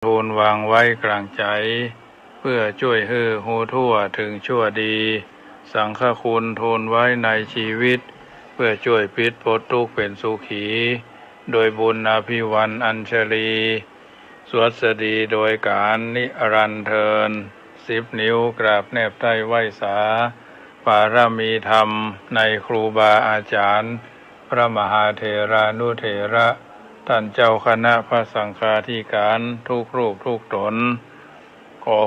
ทูลวางไว้กลางใจเพื่อช่วยให้หูทั่วถึงชั่วดีสังฆคุณทูลไว้ในชีวิตเพื่อช่วยพิษพ้นทุกข์เป็นสุขีโดยบุญอภิวันอัญชลีสวัสดีโดยการนิรันดร์เทิน10 นิ้วกราบแนบใต้ไหว้สาปารมีธรรมในครูบาอาจารย์พระมหาเถรานุเถระท่านเจ้าคณะพระสังฆาธิการทุกรูปทุกตนขอ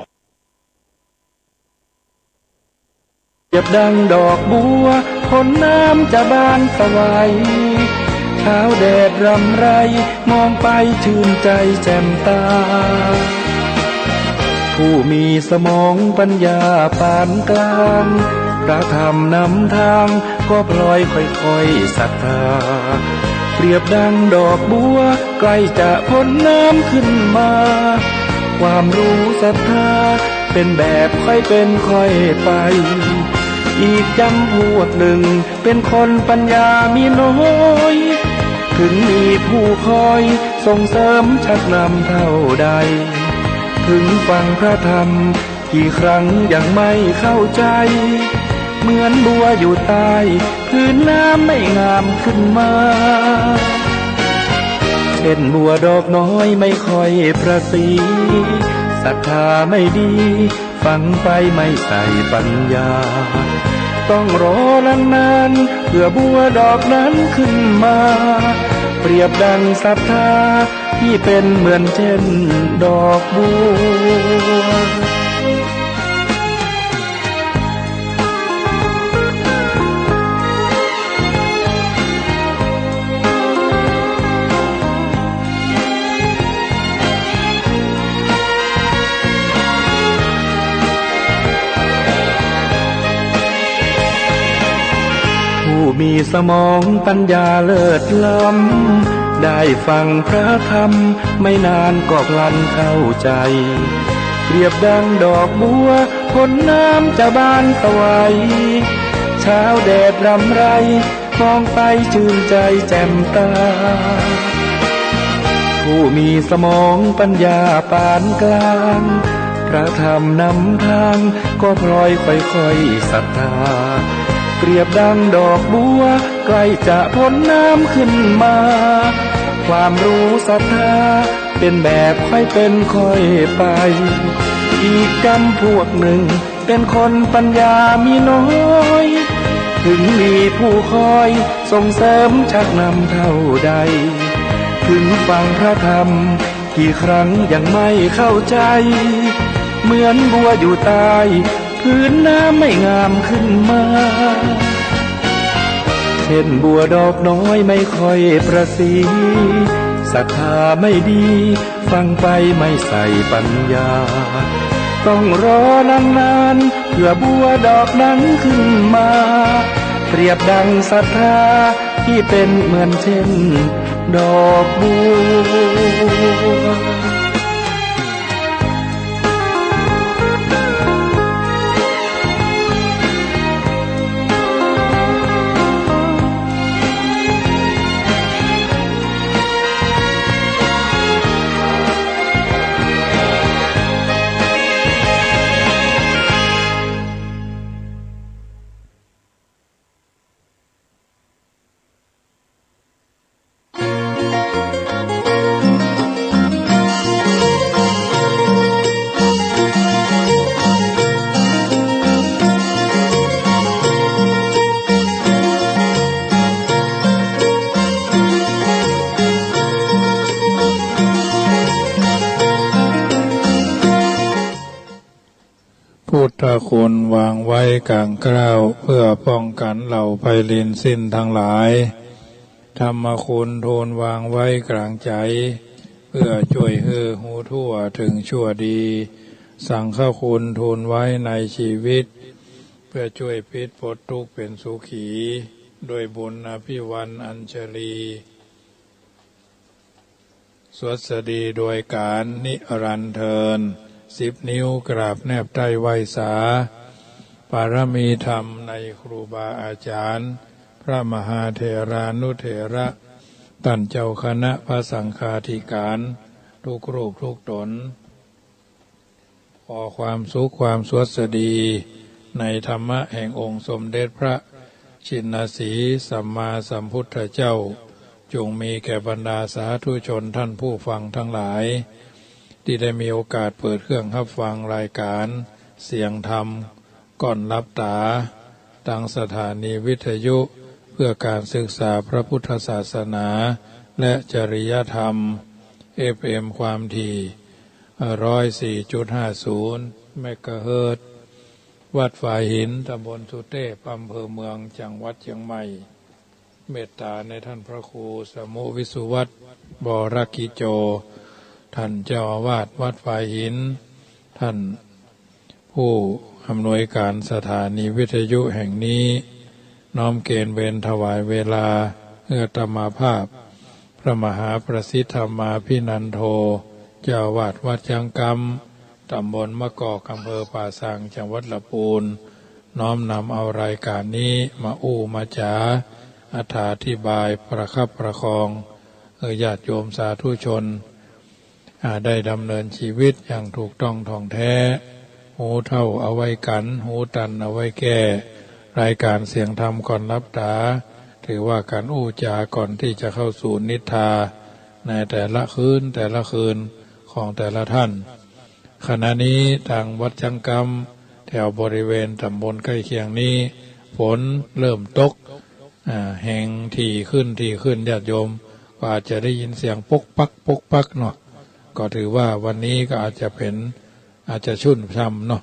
เปรียบดังดอกบัวพ้นน้ำจะบานสะไหวเช้าแดดรำไรมองไปชื่นใจแจ่มตาผู้มีสมองปัญญาปานกลางพระธรรมนำทางก็พลอยค่อยๆศรัทธาเปรียบดังดอกบัวใกล้จะพ้นน้ำขึ้นมาความรู้ศรัทธาเป็นแบบค่อยเป็นค่อยไปอีกจำพวกหนึ่งเป็นคนปัญญามีน้อยถึงมีผู้คอยส่งเสริมชักนำเท่าใดถึงฟังพระธรรมกี่ครั้งยังไม่เข้าใจเหมือนบัวอยู่ใต้พื้นน้ำไม่งามขึ้นมาเช่นบัวดอกน้อยไม่ค่อยประสีศรัทธาไม่ดีฟังไปไม่ใส่ปัญญาต้องรอนานๆเพื่อบัวดอกนั้นขึ้นมาเปรียบดังศรัทธาที่เป็นเหมือนเช่นดอกบัวผู้มีสมองปัญญาเลิศล้ำได้ฟังพระธรรมไม่นานก็พลันเข้าใจเปรียบดังดอกบัวพ้นน้ำจะบานสะไหวเช้าแดดรำไรมองไปชื่นใจแจ่มตาผู้มีสมองปัญญาปานกลางพระธรรมนำทางก็พลอยค่อยๆศรัทธาเปรียบดังดอกบัวใกล้จะพ้นน้ำขึ้นมาความรู้ศรัทธาเป็นแบบค่อยเป็นค่อยไปอีกจำพวกหนึ่งเป็นคนปัญญามีน้อยถึงมีผู้คอยส่งเสริมชักนำเท่าใดถึงฟังพระธรรมกี่ครั้งยังไม่เข้าใจเหมือนบัวอยู่ใต้พื้นน้ำไม่งามขึ้นมาเช่นบัวดอกน้อยไม่ค่อยประสีศรัทธาไม่ดีฟังไปไม่ใส่ปัญญาต้องรอนานๆเพื่อบัวดอกนั้นขึ้นมาเปรียบดังศรัทธาที่เป็นเหมือนเช่นดอกบัวพุทธคุณวางไว้กลางเกล้าเพื่อป้องกันเหล่าภัยลินสิ้นทั้งหลายธรรมคุณทูลวางไว้กลางใจเพื่อช่วยให้หูทั่วถึงชั่วดีสังฆคุณทูลไว้ในชีวิตเพื่อช่วยพิษพ้นทุกข์เป็นสุขีโดยบุญอภิวันอัญชลีสวัสดีโดยการนิรันดร์เทิน10 นิ้วกราบแนบใต้ไหว้สาปารมีธรรมในครูบาอาจารย์พระมหาเถรานุเถระ ท่านเจ้าคณะพระสังฆาธิการ ทุกรูปทุกตนขอความสุขความสวัสดีในธรรมะแห่งองค์สมเด็จพระชินสีสัมมาสัมพุทธเจ้าจงมีแก่บรรดาสาธุชนท่านผู้ฟังทั้งหลายที่ได้มีโอกาสเปิดเครื่องรับฟังรายการเสียงธรรมก่อนรับตาทางสถานีวิทยุเพื่อการศึกษาพระพุทธศาสนาและจริยธรรม FM ความถี่ 104.50 เมกะเฮิรตซ์วัดฝายหินตำบลสุเทพอำเภอเมืองจังหวัดเชียงใหม่เมตตาในท่านพระครูสมุวิสุวัตรบรกิโจท่านเจ้าอาวาสวัดฝายหินท่านผู้อำนวยการสถานีวิทยุแห่งนี้น้อมเกณฑ์เวรถวายเวลาเพื่อธรรมภาพพระมหาประสิทธธรรมาภินันโทเจ้าอาวาสวัดจังกำตำบลมะกอกอำเภอป่าสังจังหวัดลำพูนน้อมนำเอารายการนี้มาอู้มาจาอธิบายประคับประคองญาติโยมสาธุชนได้ดำเนินชีวิตอย่างถูกต้องท่องแท้หูเท่าเอาไว้กันหูตันเอาไว้แก้รายการเสียงธรรมก่อนรับตาถือว่าการอู้จาก่อนที่จะเข้าสู่นิทราในแต่ละคืนของแต่ละท่านขณะนี้ทางวัดจังกำแถวบริเวณตำบลใกล้เคียงนี้ฝนเริ่มตกแห่งถี่ขึ้นญาติโยมก็อาจจะได้ยินเสียงปกปักเนาะก็ถือว่าวันนี้ก็อาจจะชุ่มช่ำเนาะ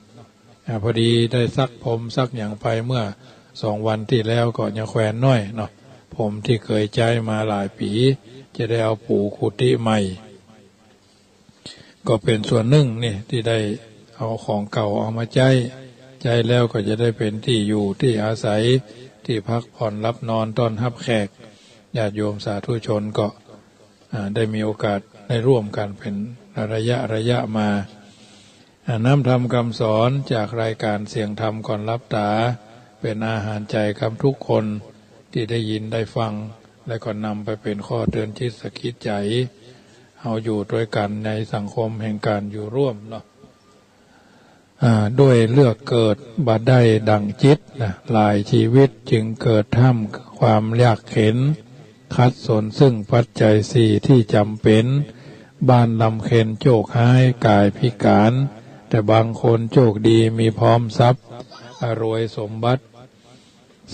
พอดีได้ซักผมซักอย่างไปเมื่อ2 วันที่แล้วก็ยังแขวนน้อยเนาะผมที่เคยใช้มาหลายปีจะได้เอาปูกุฏิใหม่ก็เป็นส่วนหนึ่งนี่ที่ได้เอาของเก่าเอามาใช้แล้วก็จะได้เป็นที่อยู่ที่อาศัยที่พักผ่อนรับนอนต้อนรับแขกญาติโยมสาธุชนก็ได้มีโอกาสได้ร่วมกันเป็นระยะมาน้ำธรรมคำสอนจากรายการเสียงธรรมก่อนรับตาเป็นอาหารใจกับทุกคนที่ได้ยินได้ฟังและก็นำไปเป็นข้อเตือนจิตสะกิดใจเอาอยู่ด้วยกันในสังคมแห่งการอยู่ร่วมเนาะด้วยเลือกเกิดบัดได้ดังจิตนะหลายชีวิตจึงเกิดท่ามความยากเข็นคัดสนซึ่งปัจจัย4ที่จำเป็นบ้านลำเค็นโจกหายกายพิการแต่บางคนโชคดีมีพร้อมทรัพย์รวยสมบัติ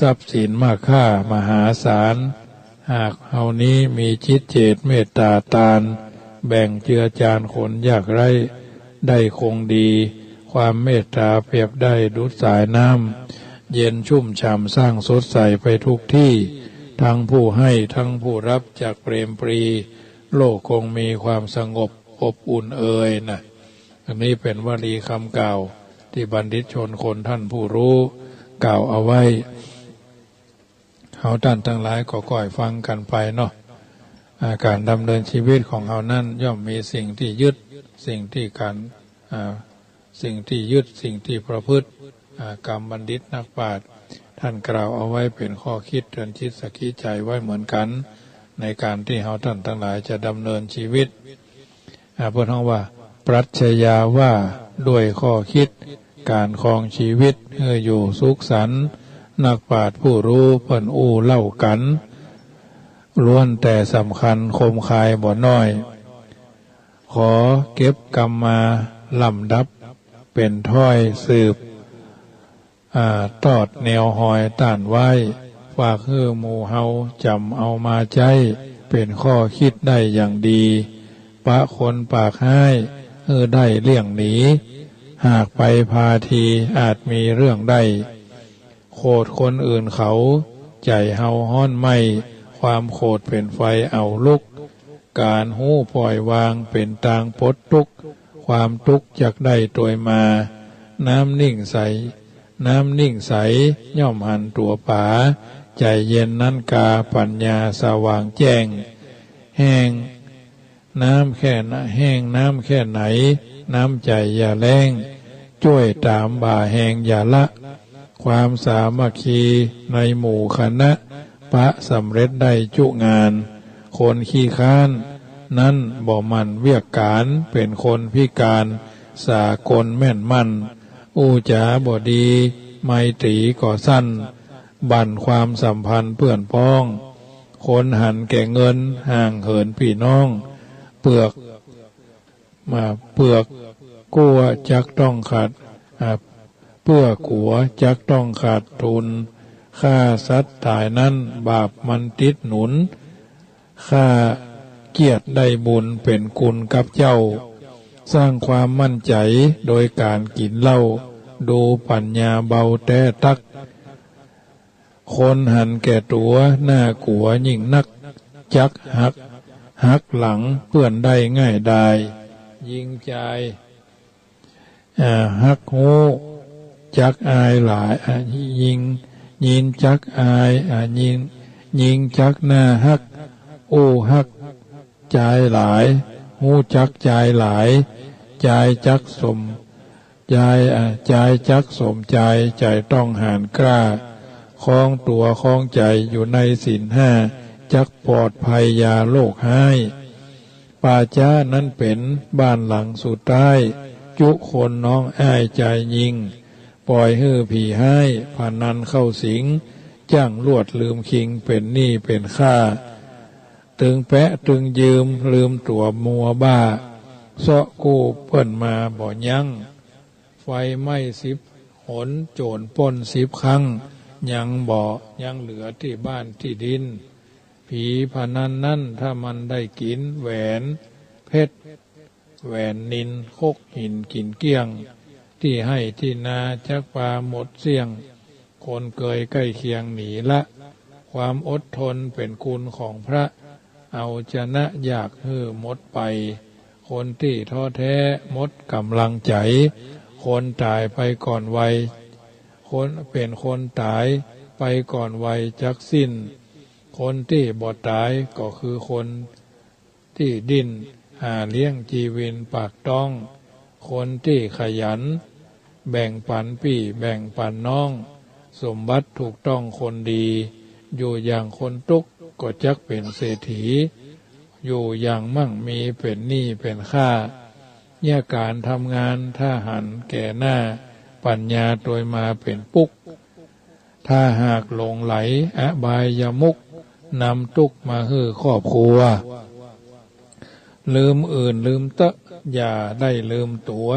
ทรัพย์สินมากค่ามหาศาลหากเฮานี้มีจิตเจตเมตตาทานแบ่งเจือจานคนยากไร้ได้คงดีความเมตตาเปรียบได้ดุจสายน้ำเย็นชุ่มฉ่ำสร้างสดใสไปทุกที่ทั้งผู้ให้ทั้งผู้รับจากเปรมปรีโลกคงมีความสงบอบอุ่นนะอันนี้เป็นวลีคำกล่าวที่บัณฑิตชนคนท่านผู้รู้กล่าวเอาไว้เขาท่านทั้งหลายก็ก่อยฟังกันไปเนาะการดำเนินชีวิตของเขานั้นย่อมมีสิ่งที่ยึดสิ่งที่ยึดสิ่งที่ประพฤติกรรมบัณฑิตนักปราชญ์ท่านกล่าวเอาไว้เป็นข้อคิดเตือนจิตสะกิดใจไว้เหมือนกันในการที่เขาท่านทั้งหลายจะดำเนินชีวิตเพื่อท้องว่าปรัชญาว่าด้วยข้อคิดการครองชีวิตอยู่สุขสันต์นักปราชญ์ผู้รู้เพิ่นอู้เล่ากันล้วนแต่สำคัญคมคายบ่น้อยขอเก็บกรรมมาลำดับเป็นถ้อยสืบตอดแนวหอยต้านไว้ฝากหมู่เฮาจำเอามาใจเป็นข้อคิดได้อย่างดีปะคนปากให้ได้เลี่ยงหนีหากไปพาทีอาจมีเรื่องได้โคดคนอื่นเขาใจเฮาฮ้อนไหมความโคดเป็นไฟเอาลุกการหู้ปล่อยวางเป็นตางปลดทุกข์ความทุกข์จักได้ตัวมาน้ำนิ่งใสย่อมหันตัวป่าใจเย็นนั้นกาปัญญาสว่างแจ้งแห้งน้ำแค่ไหนน้ำใจอย่าแรงช่วยตามบ่าแหงอย่าละความสามัคคีในหมู่คณะพระสำเร็จได้จุงานคนขี้ค้าน นั้นบ่มันเวียกการเป็นคนพิการสากลแม่นมั่นอู้จาบ่ดีไมตรีก่อสั้นบั่นความสัมพันธ์เพื่อนพ้องคนหันแก่เงินห่างเหินพี่น้องเปลือกกัวจักต้องขาดเพื่อกัวจักต้องขาดทุนฆ่าสัตว์ตายนั้นบาปมันติดหนุนฆ่าเกียรติได้บุญเป็นคุณกับเจ้าสร้างความมั่นใจโดยการกินเหล้าดูปัญญาเบาแต่ตักคนหันแก่ตัวหน้ากัวยิ่งนักจักหักหลังเพื่อนได้ง่ายดายยิงใจหักหูจักอายหลายยิงจักอายยิงจักหน้าหักโอ้หักใจหลายหูจักใจหลายใจจักสมใจจักสมใจต้องหานกล้าคล้องตัวคล้องใจอยู่ในศีลห้าจักปลอดภัยยาโลกให้ป่าช้านั้นเป็นบ้านหลังสุดท้ายจุคนน้องอ้ายใจยิงปล่อยให้ผีให้พานันเข้าสิงจ้างลวดลืมคิงเป็นหนี้เป็นค่าตึงแปะตึงยืมลืมตัวมัวบ้าเสาะกู้เปิ้นมาบ่ยั้งไฟไหม้10 หนโจรปล้น10 ครั้งยังเหลือที่บ้านที่ดินผีพนันนั่นถ้ามันได้กินแหวนเพชรแหวนนินคกหินกินเกี้ยงที่ให้ที่นาจักปาหมดเสี่ยงคนเกยใกล้เคียงหนีละความอดทนเป็นคุณของพระเอาชนะอยากหมดไปคนที่ท้อแท้หมดกำลังใจคนตายไปก่อนวัยคนเป็นคนตายไปก่อนวัยจักสิ้นคนที่บ่ตายก็คือคนที่ดิ้นหาเลี้ยงชีวิตปากต้องคนที่ขยันแบ่งปันพี่แบ่งปันน้องสมบัติถูกต้องคนดีอยู่อย่างคนทุกข์ก็จักเป็นเศรษฐีอยู่อย่างมั่งมีเป็นหนี้เป็นค่าเนี่ยการทำงานถ้าหันแก่หน้าปัญญาโดยมาเป็นปุกถ้าหากหลงไหลอบายมุกนำทุกข์มาให้ครอบครัวลืมอื่นลืมเตะอย่าได้ลืมตัว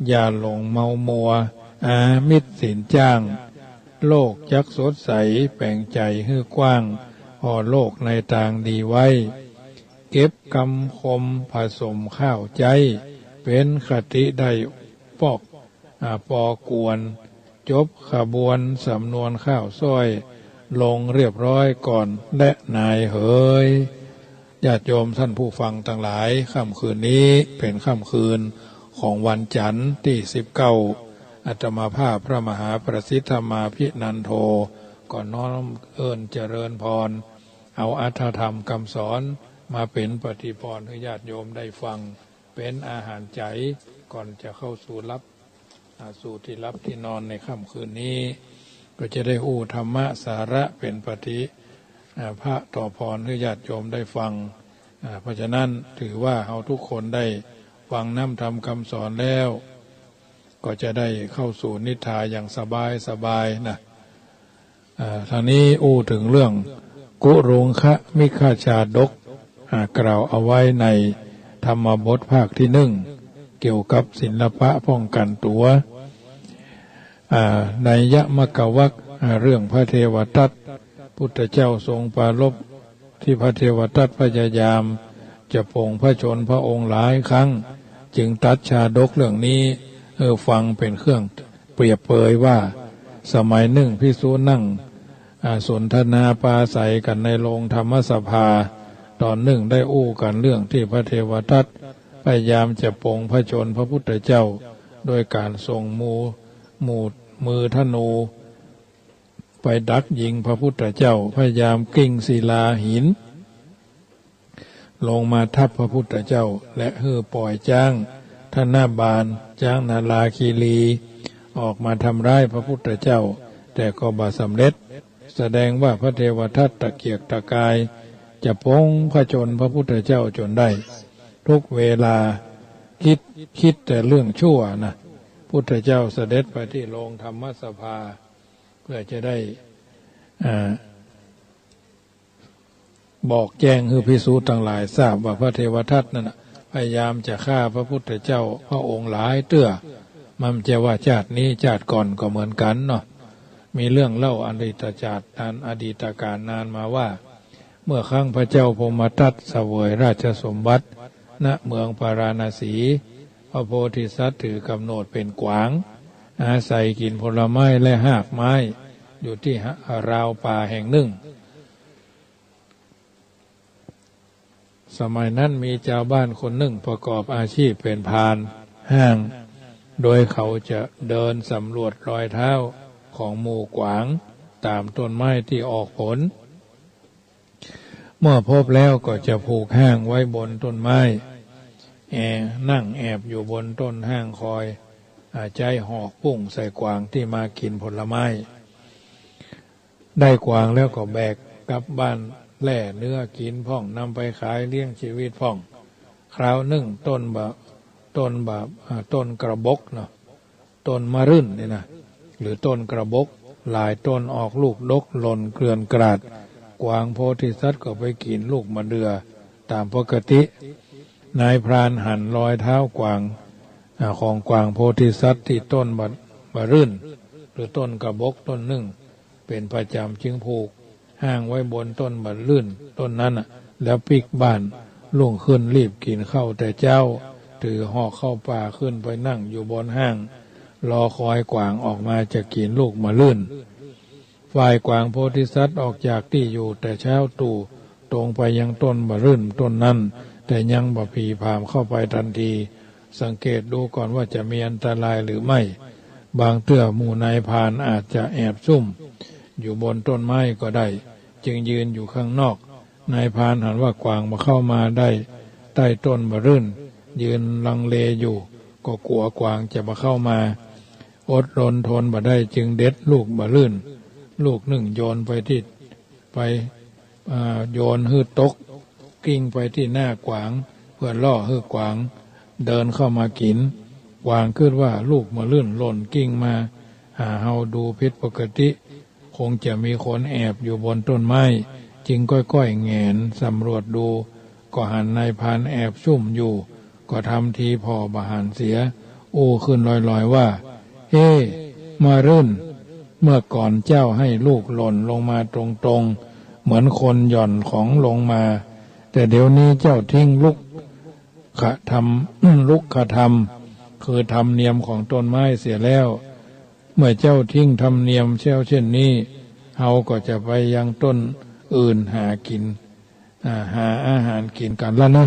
อย่าหลงเมามัวอามิตรสินจ้างโลกยักสดใสแปลงใจให้กว้างพอโลกในทางดีไว้เก็บกำคมผสมข้าวใจเป็นคติได้ปอกวนจบขบวนสำนวนข้าวซ้อยลงเรียบร้อยก่อนและนายเหยญาติโยมท่านผู้ฟังทั้งหลายค่ำคืนนี้เป็นค่ำคืนของวันจันทร์ที่19อาตมาภาพพระมหาประสิทธมาภินันโทก่อนน้อมเอิญเจริญพรเอาอัตถธรรมคำสอนมาเป็นปฏิพรให้ญาติโยมได้ฟังเป็นอาหารใจก่อนจะเข้าสู่ที่รับที่นอนในค่ำคืนนี้ก็จะได้อู้ธรรมะสาระเป็นปฏิพระต่อพรให้ญาติโยมได้ฟังเพราะฉะนั้นถือว่าเราทุกคนได้ฟังน้ำธรรมคำสอนแล้วก็จะได้เข้าสู่นิทานอย่างสบายนะท่านี้อู้ถึงเรื่องกุรุงคะมิฆาชาดกกล่าวเอาไว้ในธรรมบทภาคที่1เกี่ยวกับศิลปะป้องกันตัวในยมกวักเรื่องพระเทวทัตพุทธเจ้าทรงปรารภที่พระเทวทัตพยายามจะปรงพระชนพระองค์หลายครั้งจึงตัดชาดกเรื่องนี้ฟังเป็นเครื่องเปรียบเปยว่าสมัยหนึ่งภิกษุนั่งสนทนาปราศัยกันในโรงธรรมสภาตอนหนึ่งได้อู้กันเรื่องที่พระเทวทัตพยายามจะปรงพระชนพระพุทธเจ้าโดยการส่งมือธนูไปดักยิงพระพุทธเจ้าพยายามกิ้งศิลาหินลงมาทับพระพุทธเจ้าและปล่อยจ้างธนบาลจ้างนาลาคีรีออกมาทำร้ายพระพุทธเจ้าแต่ก็บ่สำเร็จแสดงว่าพระเทวทัตตะเกียกตะกาย จะพ้องพระชนพระพุทธเจ้าจนได้ทุกเวลาคิดแต่เรื่องชั่วนะพุทธเจ้าเสด็จไปที่โรงธรรมสภาเพื่อจะได้บอกแจ้งให้ภิกษุทั้งหลายทราบว่าพระเทวทัตนั่นนะพยายามจะฆ่าพระพุทธเจ้าพระองค์หลายเตื้อมันจะว่าชาตินี้ชาติก่อนก็เหมือนกันเนาะมีเรื่องเล่าอดีตชาติอดีตการนานมาว่าเมื่อครั้งพระเจ้าพมทัตเสวยราชสมบัติณเมืองปาราณสีพระโพธิสัตว์ถือกำหนดเป็นกวางอาศัยกินผลไม้และหากไม้อยู่ที่ราวป่าแห่งหนึ่งสมัยนั้นมีชาวบ้านคนหนึ่งประกอบอาชีพเป็นพานห้างโดยเขาจะเดินสำรวจรอยเท้าของหมู่กวางตามต้นไม้ที่ออกผลเมื่อพบแล้วก็จะผูกห้างไว้บนต้นไม้นั่งแอบอยู่บนต้นห้างคอยใจหอกพุ่งใส่กวางที่มากินผลไม้ได้กวางแล้วก็แบกกลับบ้านแล่เนื้อกินพ่องนำไปขายเลี้ยงชีวิตพ่องคราวหนึ่งต้นกระบกเนาะต้นมะรื่นนี่นะหรือต้นกระบกหลายต้นออกลูกดกหล่นเกลื่อนกราดกวางโพธิสัตว์ก็ไปกินลูกมะเดื่อตามปกตินายพรานหั่นรอยเท้ากวางของกวางโพธิสัตว์ที่ต้นมะรื่นหรือต้นกระบกต้นหนึ่งเป็นประจำจึงผูกห้างไว้บนต้นมะรื่นต้นนั้นแล้วปิกบ้านลุ่งขึ้นรีบกินข้าวแต่เจ้าถือหอกเข้าป่าขึ้นไปนั่งอยู่บนห้างรอคอยกวางออกมาจะกินลูกมะรื่นฝ่ายกวางโพธิสัตว์ออกจากที่อยู่แต่เช้าตู่ตรงไปยังต้นมะรื่นต้นนั้นแต่ยังบ่ผีพามเข้าไปทันทีสังเกตดูก่อนว่าจะมีอันตรายหรือไม่บางเตื้อหมู่นายพรานอาจจะแอบซุ่มอยู่บนต้นไม้ก็ได้จึงยืนอยู่ข้างนอกนายพรานเห็นว่ากวางมาเข้ามาได้ใต้ต้นมะรื่นยืนลังเลอยู่ก็กลัวกวางจะมาเข้ามาอดรนทนบ่ได้จึงเด็ดลูกมะรื่นลูกหนึ่งโยนไปโยนหื้อตกกิ้งไปที่หน้ากวางเพื่อล่อหื้อกวางเดินเข้ามากินกวางคิดว่าลูกมะรื่นหล่นกิ้งมาหาเฮาดูผิดปกติคงจะมีคนแอบอยู่บนต้นไม้จึงค่อยๆแงนสำรวจดูก็หันนายพรานแอบซุ่มอยู่ก็ทำทีพอบาหันเสียอู้ขึ้นลอยๆว่าเฮ้มารื่นเมื่อก่อนเจ้าให้ลูกหล่นลงมาตรงๆเหมือนคนหย่อนของลงมาแต่เดี๋ยวนี้เจ้าทิ้งลุกขะทำคือธรรมเนียมของต้นไม้เสียแล้วเมื่อเจ้าทิ้งธรรมเนียมเช่นนี้เฮาก็จะไปยังต้นอื่นหาอาหารกินกันแล้วนะ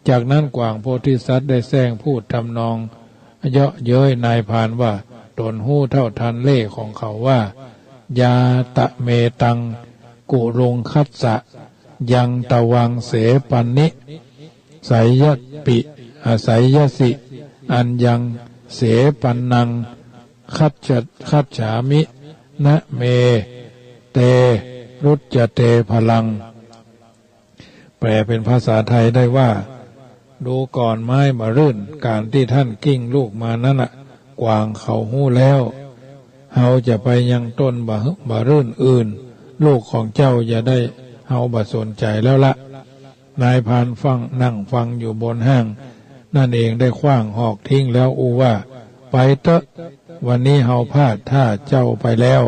จากนั้นกวางโพธิสัตว์ได้แซงพูดทำนองเยาะเย้ยนายพรานว่าตนหู้เท่าทันเล่ห์ของเขาว่ายาตะเมตังกุรงคัสสะยังตะวังเสปันนิไสยปิไสยสิอันยังเสปันนังคัจฉามินะเมเตรุจเตพลังแปลเป็นภาษาไทยได้ว่าดูก่อนไม้มะรื่นการที่ท่านกิ้งลูกมานั้นกวางเขาหู้แล้วเฮาจะไปยังต้นมะรื่นอื่นลูกของเจ้าอย่าได้เฮาบ่สนใจแล้วละนายพรานนั่งฟังอยู่บนห้างนั่นเองได้ขว้างหอกทิ้งแล้วอูว่าไปเถอะวันนี้เฮาพลาดท่าเจ้าไปแล้ว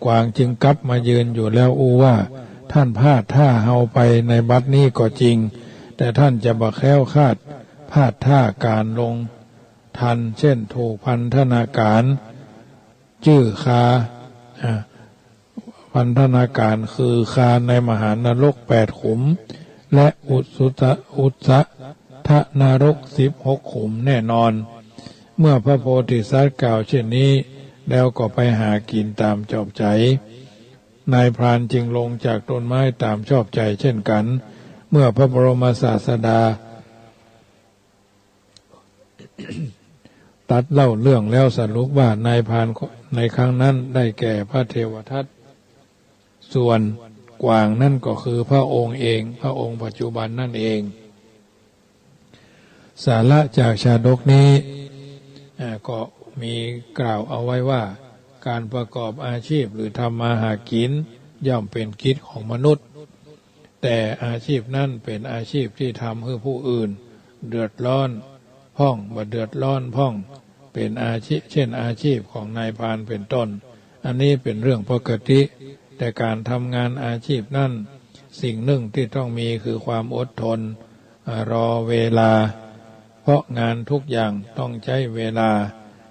กวางจึงกลับมายืนอยู่แล้วอูว่าท่านพลาดท่าเฮาไปในบัดนี้ก็จริงแต่ท่านจะบ่แคล้วคลาดพลาดท่าการลงทันเช่นถูกพันธนาการชื่อคาพันธนาการคือคาในมหานรก8 ขุมและอุสทนรก16 ขุมแน่นอนเมื่อพระโพธิสัตว์กล่าวเช่นนี้แล้วก็ไปหากินตามชอบใจนายพรานจึงลงจากต้นไม้ตามชอบใจเช่นกันเมื่อพระบรมศาสดา ตัดเล่าเรื่องแล้วสรุปว่านายพรานในครั้งนั้นได้แก่พระเทวทัตส่วน กวางนั่นก็คือพระองค์เองพระองค์ปัจจุบันนั่นเองสาระจากชาดกนี้ก็มีกล่าวเอาไว้ว่าการประกอบอาชีพหรือทำมาหากินย่อมเป็นกิจของมนุษย์แต่อาชีพนั้นเป็นอาชีพที่ทำให้ผู้อื่นเดือดร้อนพ่องบ่เดือดร้อนพ่องเป็นอาชีพเช่นอาชีพของนายพรานเป็นต้นอันนี้เป็นเรื่องปกติแต่การทำงานอาชีพนั้นสิ่งหนึ่งที่ต้องมีคือความอดทนรอเวลาเพราะงานทุกอย่างต้องใช้เวลา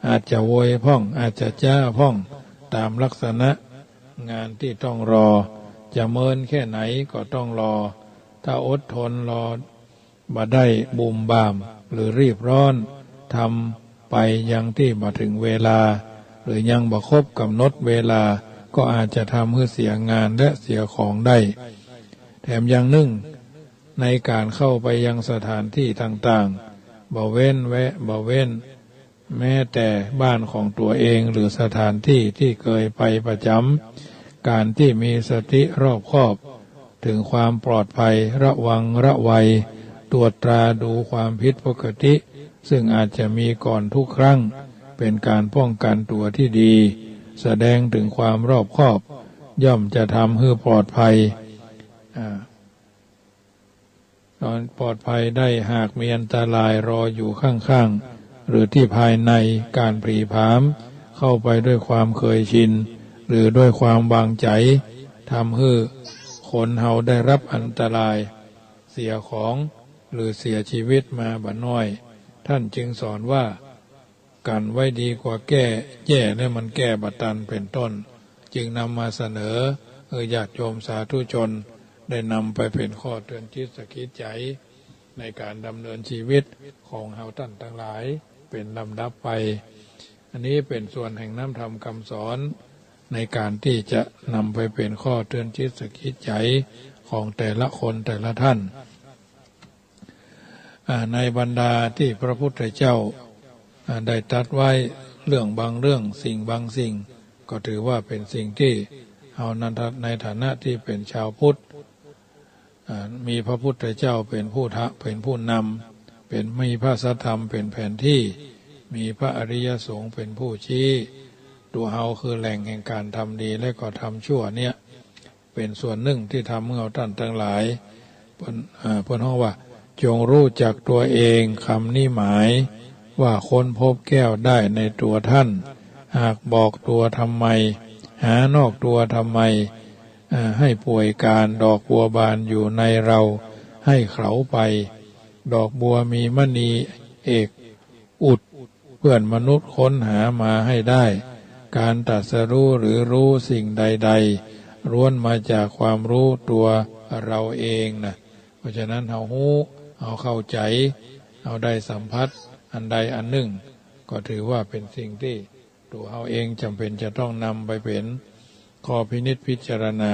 อาจจะโวยพ่องอาจจะจ้าพ่องตามลักษณะงานที่ต้องรอจะเมินแค่ไหนก็ต้องรอถ้าอดทนรอบ่ได้บุ่มบ่ามหรือรีบร้อนทำไปยังที่มาถึงเวลาหรือยังบ่ครบกำหนดเวลาก็อาจจะทำให้เสียงานและเสียของได้แถมอย่างหนึ่งในการเข้าไปยังสถานที่ต่างๆบ่เว้นบ่เว้นแม้แต่บ้านของตัวเองหรือสถานที่ที่เคยไปประจำการที่มีสติรอบคอบถึงความปลอดภัยระวังระวัยตรวจตราดูความผิดปกติซึ่งอาจจะมีก่อนทุกครั้งเป็นการป้องกันตัวที่ดีแสดงถึงความรอบคอบย่อมจะทำให้ปลอดภัยตอนปลอดภัยได้หากมีอันตรายรออยู่ข้างๆหรือที่ภายในการปรีผามเข้าไปด้วยความเคยชินหรือด้วยความวางใจทำให้คนเฮาได้รับอันตรายเสียของหรือเสียชีวิตมาบ่น้อยท่านจึงสอนว่ากันไว้ดีกว่าแก้แย่และมันแก้บัตันเป็นต้นจึงนำมาเสนอญาติโยมสาธุชนได้นำไปเป็นข้อเตือนจิตสะกิดใจในการดำเนินชีวิตของเฮาท่านทั้งหลายเป็นลำดับไปอันนี้เป็นส่วนแห่งน้ำธรรมคำสอนในการที่จะนำไปเป็นข้อเตือนจิตสะกิดใจของแต่ละคนแต่ละท่านในบรรดาที่พระพุทธเจ้าได้ตรัสไว้เรื่องบางเรื่องสิ่งบางสิ่งก็ถือว่าเป็นสิ่งที่เอาในฐานะที่เป็นชาวพุทธมีพระพุทธเจ้าเป็นผู้นำเป็นมีพระสัทธรรมเป็นแผนที่มีพระอริยสงฆ์เป็นผู้ชี้ตัวเฮาคือแหล่งแห่งการทำดีและก็ทำชั่วเนี่ยเป็นส่วนหนึ่งที่ทำให้เราท่านทั้งหลายเพิ่นฮ้องว่าจงรู้จักตัวเองคำนี้หมายว่าค้นพบแก้วได้ในตัวท่านหากบอกตัวทำไมหานอกตัวทำไมให้ป่วยการดอกบัวบานอยู่ในเราให้เขาไปดอกบัวมีมณีเอกอุดเพื่อนมนุษย์ค้นหามาให้ได้การตรัสรู้หรือรู้สิ่งใดๆล้วนมาจากความรู้ตัวเราเองนะเพราะฉะนั้นเอาหูเอาเข้าใจเอาได้สัมผัสอันใดอันหนึ่งก็ถือว่าเป็นสิ่งที่ตัวเราเองจำเป็นจะต้องนำไปเป็นข้อพินิจพิจารณา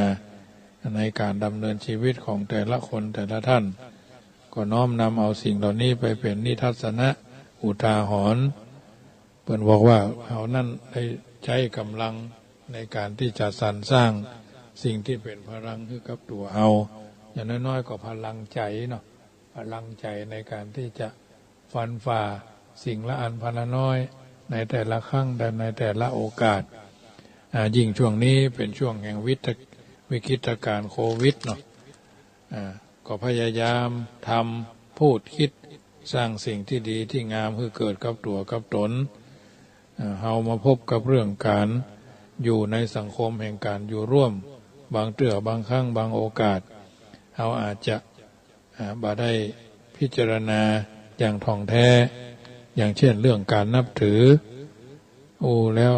ในการดำเนินชีวิตของแต่ละคนแต่ละท่านก็น้อมนำเอาสิ่งเหล่านี้ไปเป็นนิทัศนะอุทาหรณ์เพิ่นบอกว่าเขานั่นได้ใช้กำลังในการที่จะสรรสร้างสิ่งที่เป็นพลังคือกับตัวเอาอย่างน้อยๆก็พลังใจเนาะพลังใจในการที่จะฟันฝ่าสิ่งละอันพละน้อยในแต่ละครั้งและในแต่ละโอกาสยิ่งช่วงนี้เป็นช่วงแห่งวิกฤตการณ์โควิดเนาะก็พยายามทำพูดคิดสร้างสิ่งที่ดีที่งามคือเกิดกับตัวกับตนเฮามาพบกับเรื่องการอยู่ในสังคมแห่งการอยู่ร่วมบางเตื้อบางครั้งบางโอกาสเฮาอาจจะบ่ได้พิจารณาอย่างท่องแท้อย่างเช่นเรื่องการนับถือแล้ว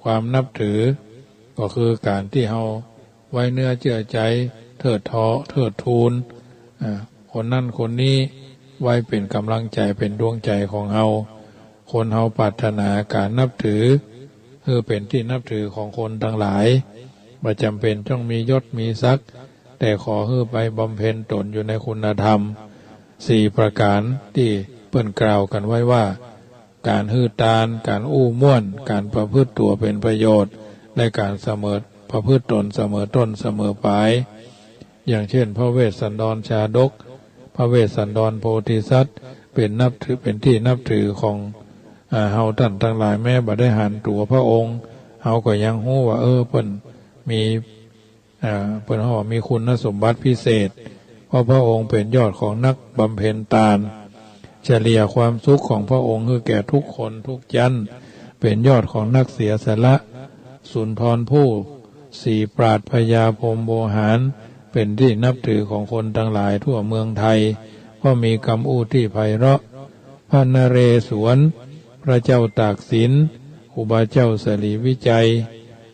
ความนับถือก็คือการที่เฮาไว้เนื้อเชื่อใจเทิดทูนคนนั่นคนนี้ไว้เป็นกำลังใจเป็นดวงใจของเฮาคนเฮาปรารถนาการนับถือคือเป็นที่นับถือของคนทั้งหลายบ่จำเป็นต้องมียศมีศักดิ์แต่ขอให้ไปบำเพ็ญตนอยู่ในคุณธรรม4ประการที่เปิ้นกล่าวกันไว้ว่าการฮือตานการอู้ม่วนการประพฤติตัวเป็นประโยชน์และการ ประพฤติตนเสมอต้นเสมอปลายอย่างเช่นพระเวสสันดรชาดกพระเวสสันดรโพธิสัตว์เป็นที่นับถือของเฮาท่านทั้งหลายแม้บ่ได้หันตัวพระองค์เฮาก็ยังฮู้ว่าเพิ่นมีเพิ่นว่ามีคุณสมบัติพิเศษเพราะพระองค์เป็นยอดของนักบำเพ็ญทานเฉลี่ยความสุขของพระองค์คือแก่ทุกคนทุกยันเป็นยอดของนักเสียสละสุนทรภู่สี่ปราชญ์พญาพรหมโวหารเป็นที่นับถือของคนทั้งหลายทั่วเมืองไทยเพราะมีคำอู้ที่ไพเราะพระนเรศวรพระเจ้าตากสินครูบาเจ้าสลีวิจัย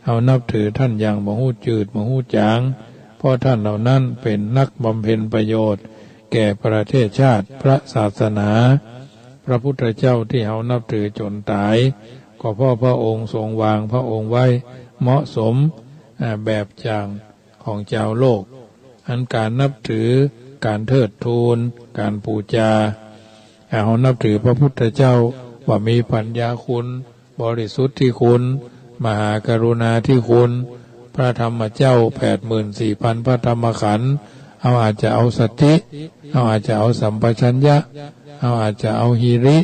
เอานับถือท่านอย่างบ่ฮู้จืดบ่ฮู้จางเพราะท่านเหล่านั้นเป็นนักบำเพ็ญประโยชน์แก่ประเทศชาติพระศาสนาพระพุทธเจ้าที่เอานับถือจนตายก็เพราะพระองค์ทรงวางพระองค์ไว้เหมาะสมแบบอย่างของชาวโลกอันการนับถือการเทิดทูนการบูชาเอานับถือพระพุทธเจ้าว่ามีปัญญาคุณบริสุทธิ์ที่คุณมหากรุณาที่คุณพระธรรมเจ้า 84,000 พระธรรมขันธ์เอาอาจจะเอาสติเอาอาจจะเอาสัมปชัญญะเอาอาจจะเอาหิริ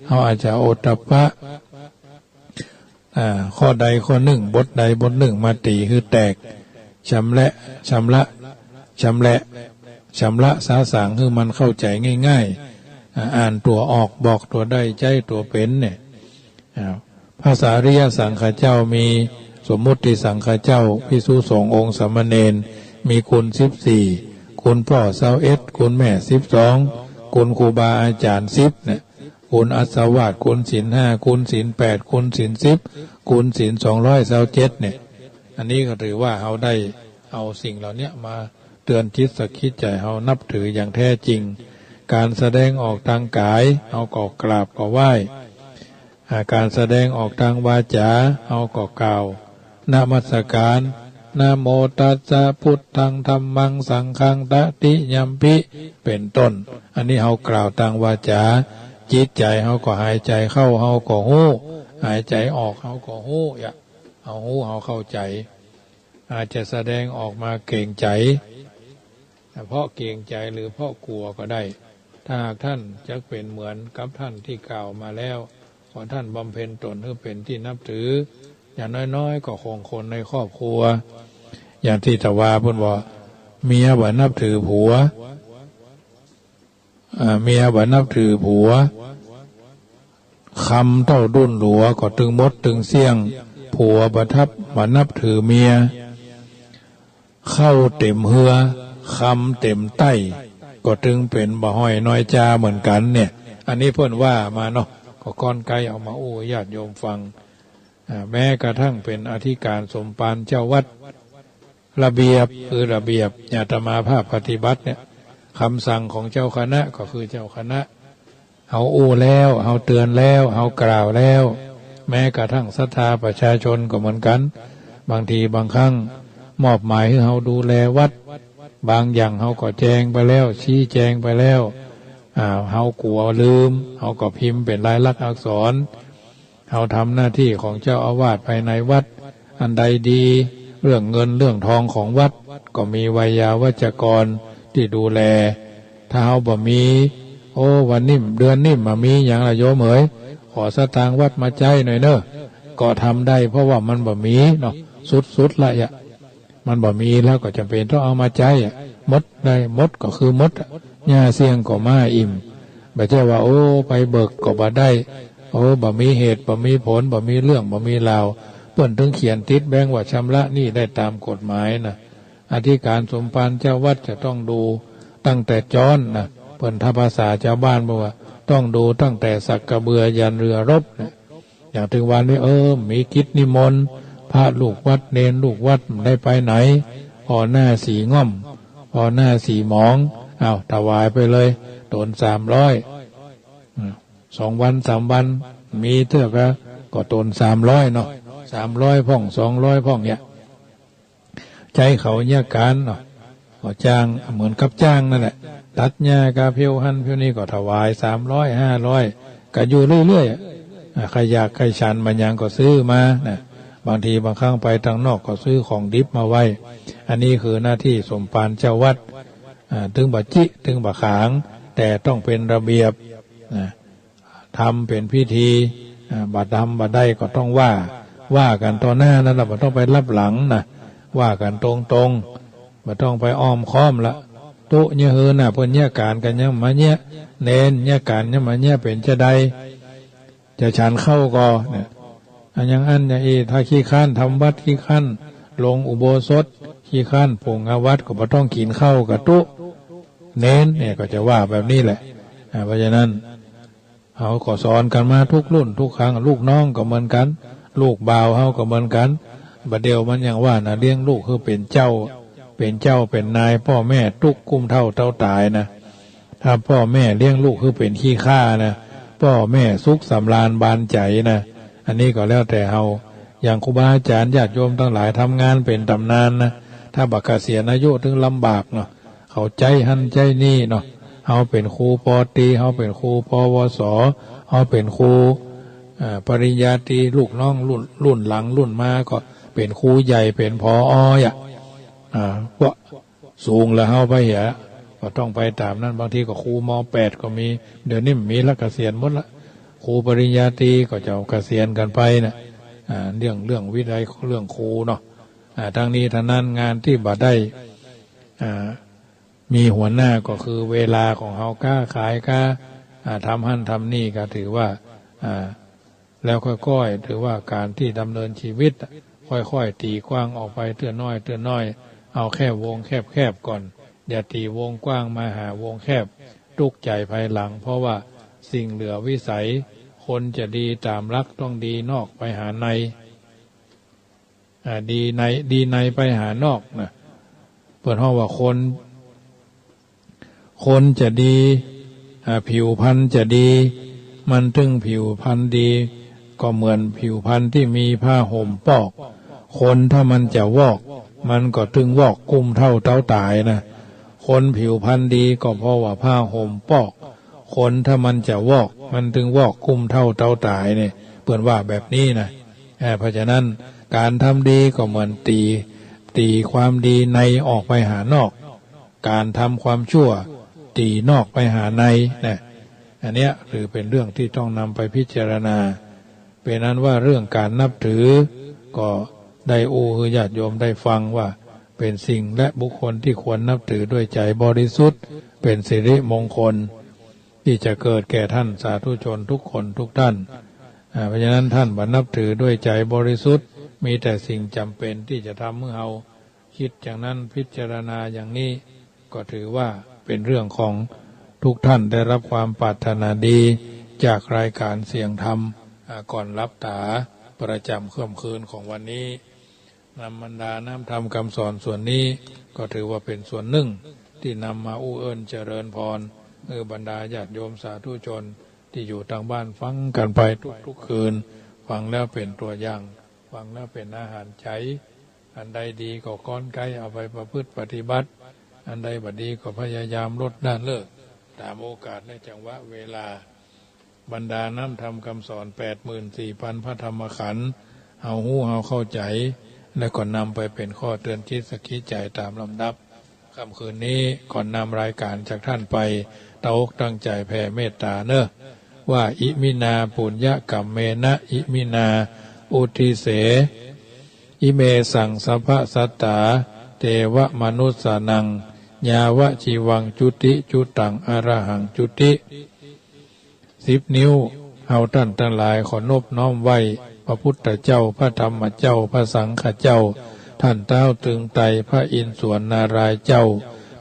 เอาอาจจะโอตตัปปะข้อใดข้อหนึ่งบทใดบทหนึ่งมาตีคือแตกชำระสาสางคือมันเข้าใจง่ายๆอ่านตัวออกบอกตัวได้ใจตัวเป็นเนี่ยภาษาริยสังฆเจ้ามีสมมุติสังฆเจ้าภิกษุสงฆ์องค์สามเณรมีคุณ14คุณพ่อ21คุณแม่12คุณครูบาอาจารย์10เนี่ยคุณอัศวาสคุณศีล5คุณศีล8คุณศีล10คุณศีล227เนี่ยอันนี้ก็ถือว่าเราได้เอาสิ่งเหล่านี้มาเตือนจิตสกิดใจเรานับถืออย่างแท้จริงการแสดงออกทางกายเอาก็กราบก็ไหว้การแสดงออกทางวาจาเอาก็กล่าวนมัสการนะโมตัสสะพุทธังธัมมังสังฆังตติยัมปิเป็นต้นอันนี้เรากล่าวทางวาจาจิตใจเราก็หายใจเข้าเราก็ฮู้หายใจออกเราก็ฮู้เอาฮู้เราเข้าใจอาจจะแสดงออกมาเกรงใจเพราะเกรงใจหรือเพราะกลัวก็ได้ถ้าท่านจะเป็นเหมือนกับท่านที่กล่าวมาแล้วขอท่านบำเพ็ญตนเพื่อเป็นที่นับถืออย่างน้อยๆก็คงคนในครอบครัวอย่างที่ตะวาพูดว่าเมียบ่นับถือผัวเมียบ่นับถือผัวคำเท่าดุนหลัวก็ตึงมดตึงเสี่ยงผัวบ่นับถือเมียเข้าเต็มเหือคำเต็มใต้ก็ตึงเป็นบ่ห้อยน้อยจาเหมือนกันเนี่ยอันนี้เพิ่นว่ามาเนาะก็ก้อนไกลเอามาอู้ญาติโยมฟังแม้กระทั่งเป็นอธิการสมภารเจ้าวัดระเบียบคือระเบียบญาตมาภาพปฏิบัติเนี่ยคำสั่งของเจ้าคณะก็คือเจ้าคณะเอาอู้แล้วเอาเตือนแล้วเอากล่าวแล้วแม้กระทั่งศรัทธาประชาชนก็เหมือนกันบางทีบางครั้งมอบหมายให้เราดูแลวัดบางอย่างเราก็แจงไปแล้วชี้แจงไปแล้วเรากลัวลืมเราก็พิมพ์เป็นลายลักษณ์อักษรเราทำหน้าที่ของเจ้าอาวาสภายในวัดอันใดดีเรื่องเงินเรื่องทองของวัดก็มีไวยาวัจกรที่ดูแลถ้าเราบ่มีวันนิ่มเดือนนิ่มมามีอย่างละโยมเอ๋ยขอสตางค์วัดมาใจหน่อยเนอะก็ทำได้เพราะว่ามันบ่มีเนาะสุดละมันบ่มีแล้วก็จำเป็นต้องเอามาใจมดได้มดก็คือมดหญ้าเสี่ยงก็มาอิ่มไม่ใช่ว่าไปเบิกก็บ่ได้บ่มีเหตุบ่มีผลบ่มีเรื่องบ่มีราวเปิ้นถึงเขียนติดแบงว่าชำระนี่ได้ตามกฎหมายนะอธิการสมภารเจ้าวัดจะต้องดูตั้งแต่จอนนะเปิ้นถ้าภาษาชาวบ้านบอกว่าต้องดูตั้งแต่สักกระเบือยันเรือรบนะอย่างถึงวันนี้มีกิจนิมนต์พระลูกวัดเนนลูกวัดได้ไปไหนพอหน้าสีง่อมพอหน้าสีหมองถวายไปเลยโดน300 2 วัน 3 วันมีเท่าก็โดน300เนาะ300พ่อง200พ่องเนี่ยใจเขาเนี่ยการเนาะก็จ้างเหมือนกับจ้างนั่นแหละตัดหญ้ากาเพียวหันเพียวนี่ก็ถวาย300 500ก็อยู่เรื่อยๆใครอยากใครฉันมันยังก็ซื้อมานะ บางทีบางครั้งไปทางนอกก็ซื้อของดิบมาไว้อันนี้คือหน้าที่สมภารเจ้าวัดถึงบะจิถึงบะขางแต่ต้องเป็นระเบียบทำเป็นพิธีบะดำบะได้ก็ต้องว่ากันต่อหน้านั่นแหละบ่ต้องไปรับหลังนะว่ากันตรงๆบ่ต้องไปอ้อมค้อมละโตเนี่ยเฮือน่ะเพิ่นเนี่ยการกันยังมาเนี่ยเน้นเนี่ยการยังมาเนี่ยเป็นจะได้จะฉันเข้าก็เนี่ยอันยังอันเนี่ยถ้าขี้ข้านทำวัดขี้ข้านลงอุโบสถขี้ข้านผงอาวัดก็บ่ต้องกินข้าวกับโตเน้นเนี่ยก็จะว่าแบบนี้แหละเพราะฉะนั้นเขาก็สอนกันมาทุกรุ่นทุกครั้งลูกน้องก็เหมือนกันลูกบ่าวเขาก็เหมือนกันบัดเดียวมันยังว่านะเลี้ยงลูกคือเป็นเจ้าเป็นนายพ่อแม่ทุกกุ้มเท่าตายนะถ้าพ่อแม่เลี้ยงลูกคือเป็นขี้ข้านะพ่อแม่สุขสำราญบานใจนะอันนี้ก็แล้วแต่เขาอย่างครูบาอาจารย์ญาติโยมทั้งหลายทำงานเป็นตำนานนะถ้าบักเกษียณอายุถึงลำบากเนาะเขาใจหันใจนี่เนาะเขาเป็นครูปอตรีเขาเป็นครูปวสเขาเป็นครูปริญญาตรีลูกน้องรุ่นหลังรุ่นมาก็เป็นครูใหญ่เป็นผอก็สูงแล้วเขาไปเหรอก็ต้องไปตามนั้นบางทีก็ครูม.8 ก็มีเดี๋ยวนี้มีแล้วเกษียณหมดละครูปริญญาตรีก็จะเกษียณกันไปนะเรื่องวิทยเรื่องครูเนาะทางนี้ทางนั้นงานที่บ่ได้มีหัวหน้าก็คือเวลาของเขาค้าขายค้าทำหั่นทำนี่ก็ถือว่าแล้วค่อยๆถือว่าการที่ดำเนินชีวิตค่อยๆตีกว้างออกไปเตือนน้อยเอาแค่วงแคบก่อนอย่าตีวงกว้างมาหาวงแคบทุกข์ใจภายหลังเพราะว่าสิ่งเหลือวิสัยคนจะดีตามรักต้องดีนอกไปหาในดีในไปหานอกนะเปิดห้องว่าคนจะดีผิวพรรณจะดีมันถึงผิวพรรณดีก็เหมือนผิวพรรณที่มีผ้าห่มปอกคนถ้ามันจะวอกมันก็ถึงวอกกุ้มเท่าตายนะคนผิวพรรณดีก็เพราะว่าผ้าห่มปอกคนถ้ามันจะวอกมันถึงวอกกุ้มเท่าตายเนี่ยเปิดว่าแบบนี้นะเพราะฉะนั้นการทำดีก็เหมือนตีความดีในออกไปหานอกการทำความชั่วตีนอกไปหาในนะอันเนี้ยคือเป็นเรื่องที่ต้องนำไปพิจารณาเป็นนั้นว่าเรื่องการนับถือก็ได้คือญาติโยมได้ฟังว่าเป็นสิ่งและบุคคลที่ควรนับถือด้วยใจบริสุทธิ์เป็นสิริมงคลที่จะเกิดแก่ท่านสาธุชนทุกคนทุกท่านเพราะฉะนั้นท่านบัดนับถือด้วยใจบริสุทธิ์มีแต่สิ่งจำเป็นที่จะทำเมื่อเราคิดอย่างนั้นพิจารณาอย่างนี้ก็ถือว่าเป็นเรื่องของทุกท่านได้รับความปรารถนาดีจากรายการเสียงธรรมก่อนรับตาประจำค่ำคืนของวันนี้นำบรรดาน้ำธรรมคำสอนส่วนนี้ก็ถือว่าเป็นส่วนหนึ่งที่นำมาอู้เอิญเจริญพรบรรดาญาติโยมสาธุชนที่อยู่ทางบ้านฟังกันไปทุกคืนฟังแล้วเป็นตัวอย่างฟังแล้วเป็นอาหารใจอันใดดีก็ก้อนไกลเอาไปประพฤติปฏิบัติอันใดบดีก็พยายามลดด้านเลิกตามโอกาสในจังหวะเวลาบรรดาน้ำธรรมคำสอน 84,000 พระธรรมขันธ์เอาหู้เอาเข้าใจและก่อนนำไปเป็นข้อเตือนจิตสกิจใจตามลำดับค่ำคืนนี้ก่อนนำรายการจากท่านไปตั้งใจแผ่เมตตาเนอะว่าอิมินาปุญญกัมเมนะอิมินาอุทิเสอิเมสังสัพพสัตตาเทวมนุสสานังญาวะชีวังจุติจุตังอรหังจุติ10 นิ้วเฮาท่านทั้งหลายขอนบน้อมไว้พระพุทธเจ้าพระธรรมเจ้าพระสังฆเจ้าท่านเต้าตึงไตพระอินทร์สวนนารายเจ้า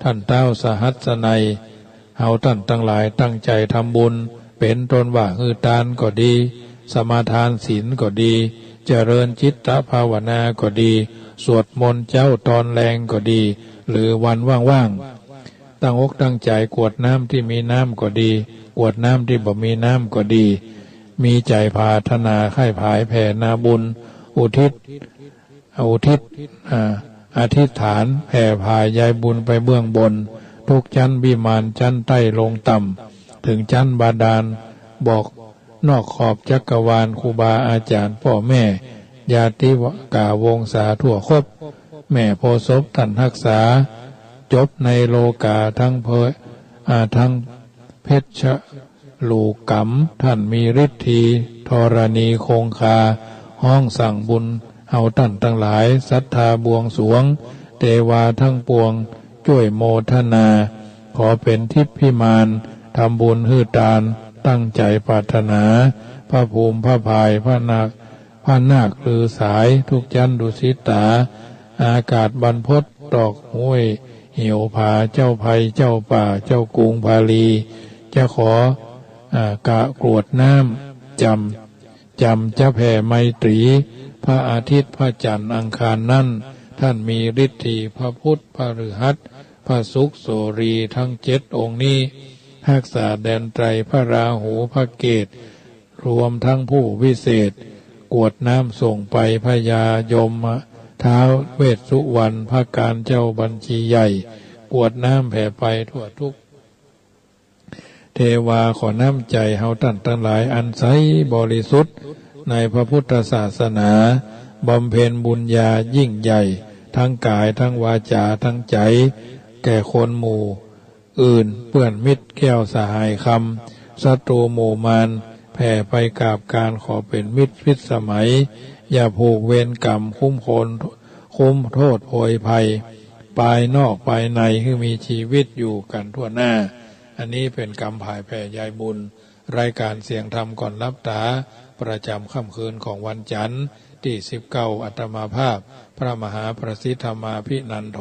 ท่านเต้าสหัสนัยเฮาท่านทั้งหลายตั้งใจทำบุญเป็นตนว่าทานก็ดีสมาทานศีลก็ดีเจริญจิตตภาวนาก็ดีสวดมนต์เจ้าตอนแรงก็ดีหรือวันว่างๆตั้งอกตั้งใจกวดน้ำที่มีน้ำก็ดีกวดน้ำที่บ่มีน้ำก็ดีมีใจปรารถนาค่ายผายแผ่นาบุญอุทิศอธิษฐานแผ่พายยายบุญไปเบื้องบนทุกชั้นวิมานชั้นใต้ลงต่ำถึงชั้นบาดาลบอกนอกขอบจักรวาลครูบาอาจารย์พ่อแม่ ญาติกาวงศาทั่วครบแม่โพธิ์ศพท่านรักษาจบในโลกาทั้งทั้งเพชรลูกกำท่านมีฤทธีธรณีคงคาห้องสั่งบุญเอาท่านทั้งหลายศรัทธาบวงสรวงเทวาทั้งปวงช่วยโมทนาขอเป็นทิพย์พิมานทำบุญฮือทานตั้งใจปรารถนาพระภูมิพระภายพระนาคลือสายทุกจันดุสิตาอากาศบรรพตดอกห้วยเหี่ยวผาเจ้าภัยเจ้าป่าเจ้ากรุงพาลีจะขอกะกรวดน้ำจำจะแผ่ไมตรีพระอาทิตย์พระจันทร์อังคารนั่นท่านมีฤทธิพระพุทธพระฤหัสพระศุกร์โสรีทั้ง7 องค์นี้รักษาแดนไตรพระราหูพระเกศรวมทั้งผู้วิเศษกวดน้ำส่งไปพญายมท้าวเวสสุวรรณพระการเจ้าบัญชีใหญ่กวดน้ำแผ่ไปทั่วทุกเทวาขอน้ำใจเฮาท่านทั้งหลายอันใสบริสุทธิ์ในพระพุทธศาสนาบำเพ็ญบุญญายิ่งใหญ่ทั้งกายทั้งวาจาทั้งใจแก่คนหมู่อื่นเปื้อนมิตรแก้วสหายคำศัตรูหมู่มารแผ่ไปกราบการขอเป็นมิตรพิสมัยอย่าผูกเวรกรรมคุ้มโทษโอยภัยภายนอกภายในคือมีชีวิตอยู่กันทั่วหน้าอันนี้เป็นกรรมภายแผ่ยายบุญรายการเสียงธรรมก่อนรับตาประจำค่ำคืนของวันจันทร์ที่19อัตมาภาพพระมหาประสิทธมาภินันโท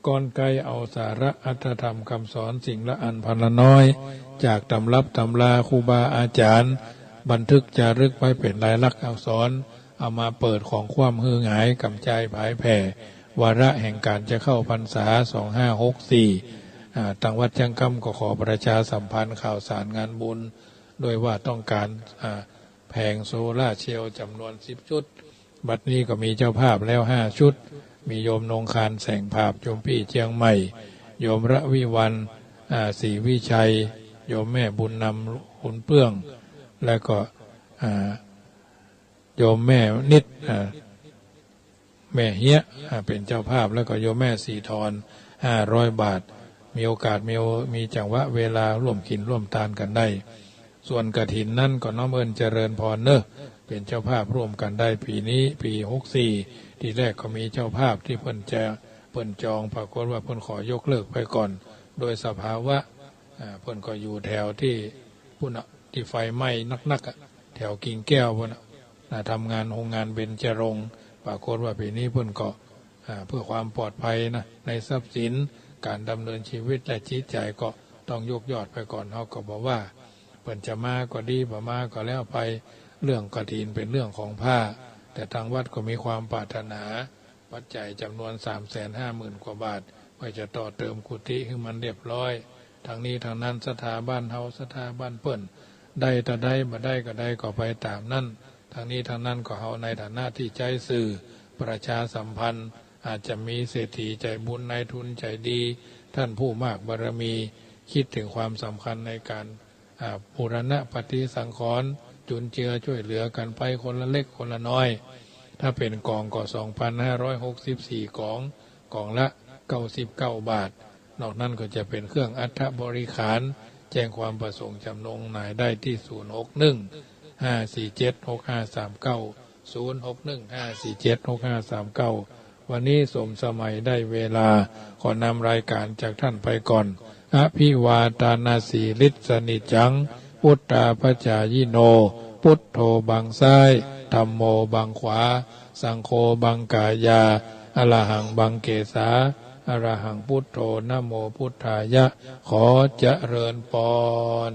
ก่อนไกลเอาสาระอัตถธรรมคำสอนสิ่งละอันพันละน้อยจากตำรับตำราครูบาอาจารย์บันทึกจารึกไว้เป็นลายลักษณ์อักษรเอามาเปิดของความฮือหงายกำจายผายแผ่วาระแห่งการจะเข้าพรรษา2564ทางวัดจังกำก็ขอประชาสัมพันธ์ข่าวสารงานบุญโดยว่าต้องการแผงโซล่าเชลล์จำนวน10 ชุดบัดนี้ก็มีเจ้าภาพแล้ว5 ชุดมีโยมนงคารแสงภาพโยมพี่เชียงใหม่โยมระวิวันศรีวิชัยโยมแม่บุญนำขุนเปื้องและก็โยมแม่นิดแม่เฮียเป็นเจ้าภาพแล้วก็โยมแม่สีทร500 บาทมีโอกาสมีจังหวะเวลาร่วมกินร่วมทานกันได้ส่วนกฐินนั่นก็น้อมเอิญเจริญพรเป็นเจ้าภาพร่วมกันได้ปีนี้ปี64ทีแรกก็มีเจ้าภาพที่เพิ่นจองปรากฏว่าเพิ่นขอยกเลิกไปก่อนโดยสภาวะเพิ่นก็อยู่แถวที่พุ่นที่ไฟไหม้นักๆแถวกิ่งแก้วพุ่นทำงานโรงงานเบญจรงค์ปรากฏว่าปีนี้เพิ่นก็เพื่อความปลอดภัยในทรัพย์สินการดำเนินชีวิตและจิตใจก็ต้องยกยอดไปก่อนเขาก็บอกว่าเพิ่นจะมาก็ดีบ่มาก็แล้วไปเรื่องกฐินเป็นเรื่องของผ้าแต่ทางวัดก็มีความปรารถนาปัจจัยจำนวน 350,000 กว่าบาทเพื่อจะต่อเติมกุฏิให้มันเรียบร้อยทางนี้ทางนั้นสถาบันเฮาสถาบันเปิ้นได้แต่ได้บ่ได้ก็ได้ก็ไปตามนั้นทางนี้ทางนั้นก็เฮาในฐานะที่ใจสื่อประชาสัมพันธ์อาจจะมีเศรษฐีใจบุญนายทุนใจดีท่านผู้มากบารมีคิดถึงความสำคัญในการบูรณะปฏิสังขรณ์จุนเจือช่วยเหลือกันไปคนละเล็กคนละน้อยถ้าเป็นกองก็ 2,564 กองละ99 บาทนอกนั้นก็จะเป็นเครื่องอัฐบริขารแจ้งความประสงค์จำนงหน่ายได้ที่061-547-6539 วันนี้สมสมัยได้เวลาขอนำรายการจากท่านไปก่อนอภิวาทานาสีฤทธิ์สนิจจังพุทธาปัจจายโนพุทโธบังซ้ายธัมโมบังขวาสังโฆบังกายาอรหังบังเกสาอรหังพุทโธนะโมพุทธายะขอเจริญพร